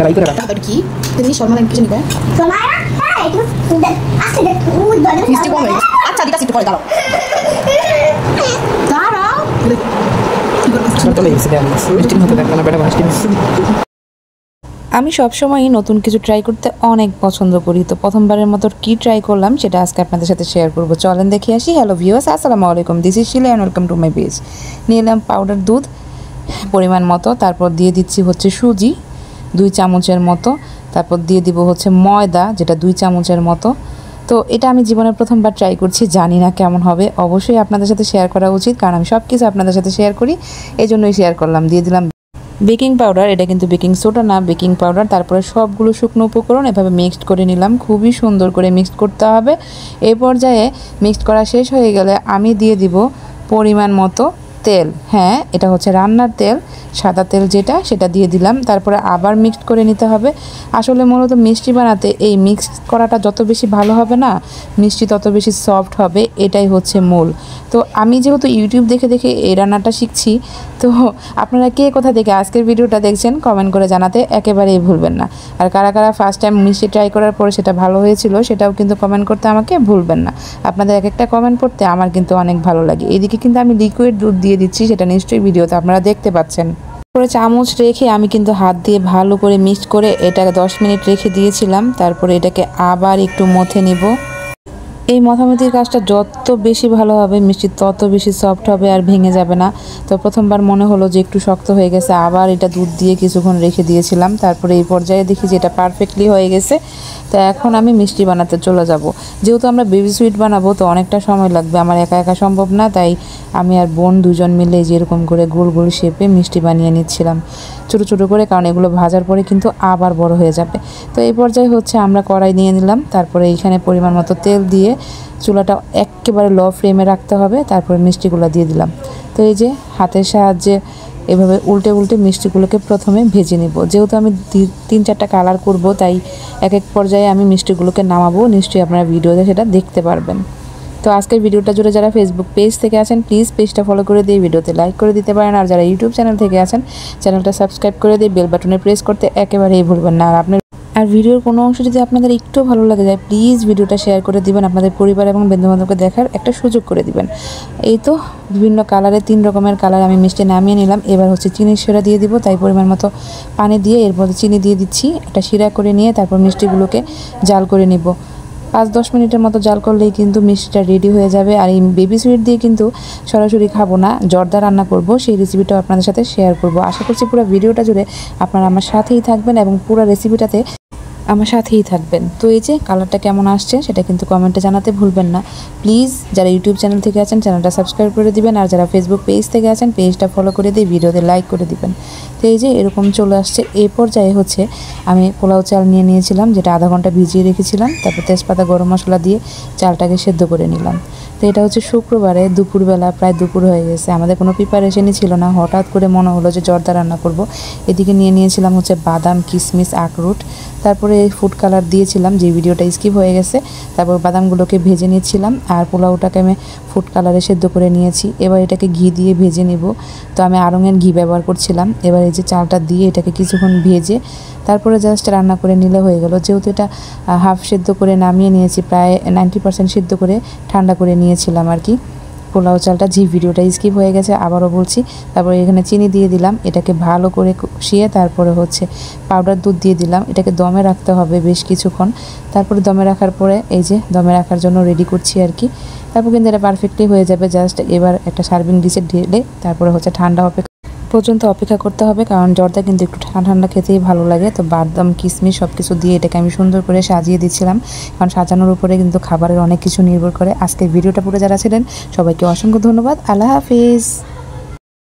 Try করে রাখা কি তুমি শর্মা লাইন কিছু নিবে শর্মা এই আস্তে মিষ্টি কম হয়ে আচ্ছা দিটা সিট করে দাও দাঁড়াও চলে এসে দেন মিষ্টি হতে দেখো না বেটা মিষ্টি আমি সবসময়ই নতুন কিছু ট্রাই করতে অনেক পছন্দ করি। তো প্রথমবারের মতো কি ট্রাই করলাম সেটা আজকে আপনাদের সাথে শেয়ার করব। চলেন দেখে আসি। হ্যালো ভিউয়ার্স, আসসালামু আলাইকুম, this is Shila and welcome to my page. নিয়ে এলাম পাউডার দুধ পরিমাণ মতো, তারপর দিয়ে দিচ্ছি হচ্ছে সুজি 2 চামচের মতো, তারপর দিয়ে দিব হচ্ছে ময়দা যেটা 2 চামচের মতো। তো এটা আমি জীবনের প্রথমবার ট্রাই করছি, জানি না কেমন হবে। অবশ্যই আপনাদের সাথে শেয়ার করা উচিত, কারণ আমি সব কিছু আপনাদের সাথে শেয়ার করি, এই জন্যই শেয়ার করলাম। দিয়ে দিলাম বেকিং পাউডার, এটা কিন্তু বেকিং সোডা না, বেকিং পাউডার। তারপরে সবগুলো শুকনো উপকরণ এভাবে মিক্সড করে নিলাম, খুবই সুন্দর করে মিক্সড করতে হবে। এই পর্যায়ে মিক্সড করা শেষ হয়ে গেলে আমি দিয়ে দিব পরিমাণ মতো তেল। হ্যাঁ, এটা হচ্ছে রান্নার তেল, সাদা তেল যেটা, সেটা দিয়ে দিলাম। তারপরে আবার মিক্সড করে নিতে হবে। আসলে মূলত মিষ্টি বানাতে এই মিক্স করাটা যত বেশি ভালো হবে না, মিষ্টি তত বেশি সফট হবে, এটাই হচ্ছে মূল। তো আমি যেহেতু ইউটিউব দেখে দেখে এই রান্নাটা শিখছি, তো আপনারা কে কোথা থেকে আজকের ভিডিওটা দেখছেন কমেন্ট করে জানাতে একেবারেই ভুলবেন না। আর কারা কারা ফার্স্ট টাইম মিষ্টি ট্রাই করার পরে সেটা ভালো হয়েছিল সেটাও কিন্তু কমেন্ট করতে আমাকে ভুলবেন না। আপনাদের এক একটা কমেন্ট পড়তে আমার কিন্তু অনেক ভালো লাগে। এদিকে কিন্তু আমি লিকুইড দুধ দিয়ে দিচ্ছি, সেটা নিশ্চয়ই ভিডিওতে আপনারা দেখতে পাচ্ছেন। পরে চামচ রেখে আমি কিন্তু হাত দিয়ে ভালো করে মিক্স করে এটাকে 10 মিনিট রেখে দিয়েছিলাম। তারপরে এটাকে আবার একটু মথে নিব। এই মথামতির কাজটা যত বেশি ভালো হবে, মিষ্টি তত বেশি সফট হবে আর ভেঙে যাবে না। তো প্রথমবার মনে হলো যে একটু শক্ত হয়ে গেছে, আবার এটা দুধ দিয়ে কিছুক্ষণ রেখে দিয়েছিলাম। তারপরে এই পর্যায়ে দেখি যে এটা পারফেক্টলি হয়ে গেছে। তো এখন আমি মিষ্টি বানাতে চলে যাব। যেহেতু আমরা বেবি সুইট বানাবো, তো অনেকটা সময় লাগবে, আমার একা একা সম্ভব না। তাই আমি আর বোন দুজন মিলে যেরকম করে গোল গোল শেপে মিষ্টি বানিয়ে নিচ্ছিলাম ছোটো ছোটো করে, কারণ এগুলো ভাজার পরে কিন্তু আবার বড় হয়ে যাবে। তো এই পর্যায়ে হচ্ছে আমরা কড়াই নিয়ে নিলাম। তারপরে এইখানে পরিমাণ মতো তেল দিয়ে চুলাটা একেবারে লো ফ্লেমে রাখতে হবে। তারপরে মিষ্টিগুলো দিয়ে দিলাম। তো এই যে হাতের সাহায্যে এভাবে উল্টে উল্টে মিষ্টিগুলোকে প্রথমে ভেজে নিব। যেহেতু আমি 3-4টা কালার করব, তাই এক এক পর্যায়ে আমি মিষ্টিগুলোকে নামাবো। নিশ্চয়ই আপনারা ভিডিওতে সেটা দেখতে পারবেন। তো আজকের ভিডিওটা জুড়ে যারা ফেসবুক পেজ থেকে আছেন, প্লিজ পেজটা ফলো করে দিয়ে ভিডিওতে লাইক করে দিতে পারেন। আর যারা ইউটিউব চ্যানেল থেকে আছেন, চ্যানেলটা সাবস্ক্রাইব করে দিয়ে বেল বাটনে প্রেস করতে একেবারেই ভুলবেন না। আর ভিডিওর কোনো অংশ যদি আপনাদের একটু ভালো লাগে যায়, প্লিজ ভিডিওটা শেয়ার করে দিবেন, আপনাদের পরিবার এবং বন্ধুবান্ধবকে দেখার একটা সুযোগ করে দিবেন। এই তো বিভিন্ন কালারে 3 রকমের কালার আমি মিষ্টি নামিয়ে নিলাম। এবার হচ্ছে চিনির শিরা দিয়ে দিব, তাই পরিমাণ মতো পানি দিয়ে এরপর চিনি দিয়ে দিচ্ছি, একটা শিরা করে নিয়ে তারপর মিষ্টিগুলোকে জাল করে নিব। 5-10 মিনিটের মতো জাল করলেই কিন্তু মিষ্টিটা রেডি হয়ে যাবে। আর এই বেবি সুইট দিয়ে কিন্তু সরাসরি খাবো না, জর্দা রান্না করব, সেই রেসিপিটাও আপনাদের সাথে শেয়ার করব। আশা করছি পুরো ভিডিওটা জুড়ে আপনারা আমার সাথেই থাকবেন এবং পুরো রেসিপিটাতে আমার সাথেই থাকবেন। তো এই যে কালারটা কেমন আসছে সেটা কিন্তু কমেন্টে জানাতে ভুলবেন না। প্লিজ যারা ইউটিউব চ্যানেল থেকে আছেন, চ্যানেলটা সাবস্ক্রাইব করে দিবেন। আর যারা ফেসবুক পেজ থেকে আছেন, পেজটা ফলো করে দিয়ে ভিডিওতে লাইক করে দিবেন। তো এই যে এরকম চলে আসছে। এই পর্যায়ে হচ্ছে আমি পোলাও চাল নিয়ে নিয়েছিলাম, যেটা আধা ঘন্টা ভিজিয়ে রেখেছিলাম। তারপর তেজপাতা গরম মশলা দিয়ে চালটাকে সেদ্ধ করে নিলাম। তো এটা হচ্ছে শুক্রবারে দুপুরবেলা, প্রায় দুপুর হয়ে গেছে, আমাদের কোনো প্রিপারেশনই ছিল না। হঠাৎ করে মনে হলো যে জর্দা রান্না করব। এদিকে নিয়ে নিয়েছিলাম হচ্ছে বাদাম, কিশমিশ, আখরোট। তারপরে ফুড কালার দিয়েছিলাম, যে ভিডিওটা স্কিপ হয়ে গেছে। তারপর বাদামগুলোকে ভেজে নিচ্ছিলাম আর পোলাওটাকে আমি ফুড কালারে সেদ্ধ করে নিয়েছি। এবার এটাকে ঘি দিয়ে ভেজে নিব। তো আমি আড়ঙের ঘি ব্যবহার করছিলাম। এবার এই যে চালটা দিয়ে এটাকে কিছুক্ষণ ভেজে তারপরে জাস্ট রান্না করে নিলে হয়ে গেল। যেহেতু এটা হাফ সেদ্ধ করে নামিয়ে নিয়েছি, প্রায় 90% সেদ্ধ করে ঠান্ডা করে নিয়েছিলাম আর কি পোলাও চালটা। যে ভিডিওটা স্কিপ হয়ে গেছে আবারও বলছি। তারপরে এখানে চিনি দিয়ে দিলাম, এটাকে ভালো করে কষিয়ে তারপরে হচ্ছে পাউডার দুধ দিয়ে দিলাম। এটাকে দমে রাখতে হবে বেশ কিছুক্ষণ। তারপরে দমে রাখার পরে এই যে দমে রাখার জন্য রেডি করছি আর কি। তারপর কিন্তু এটা পারফেক্টলি হয়ে যাবে। জাস্ট এবার একটা সার্ভিং ডিশে ঢেলে তারপরে হচ্ছে ঠান্ডা পর্যন্ত অপেক্ষা করতে হবে, কারণ জর্দা কিন্তু একটু ঠান্ডা ঠান্ডা খেতেই ভালো লাগে। তো বাদাম, কিশমিশ সব কিছু দিয়ে এটাকে আমি সুন্দর করে সাজিয়ে দিচ্ছিলাম, কারণ সাজানোর উপরে কিন্তু খাবারের অনেক কিছু নির্ভর করে। আজকের ভিডিওটা পুরো যারা ছিলেন সবাইকে অসংখ্য ধন্যবাদ। আল্লাহ হাফিজ।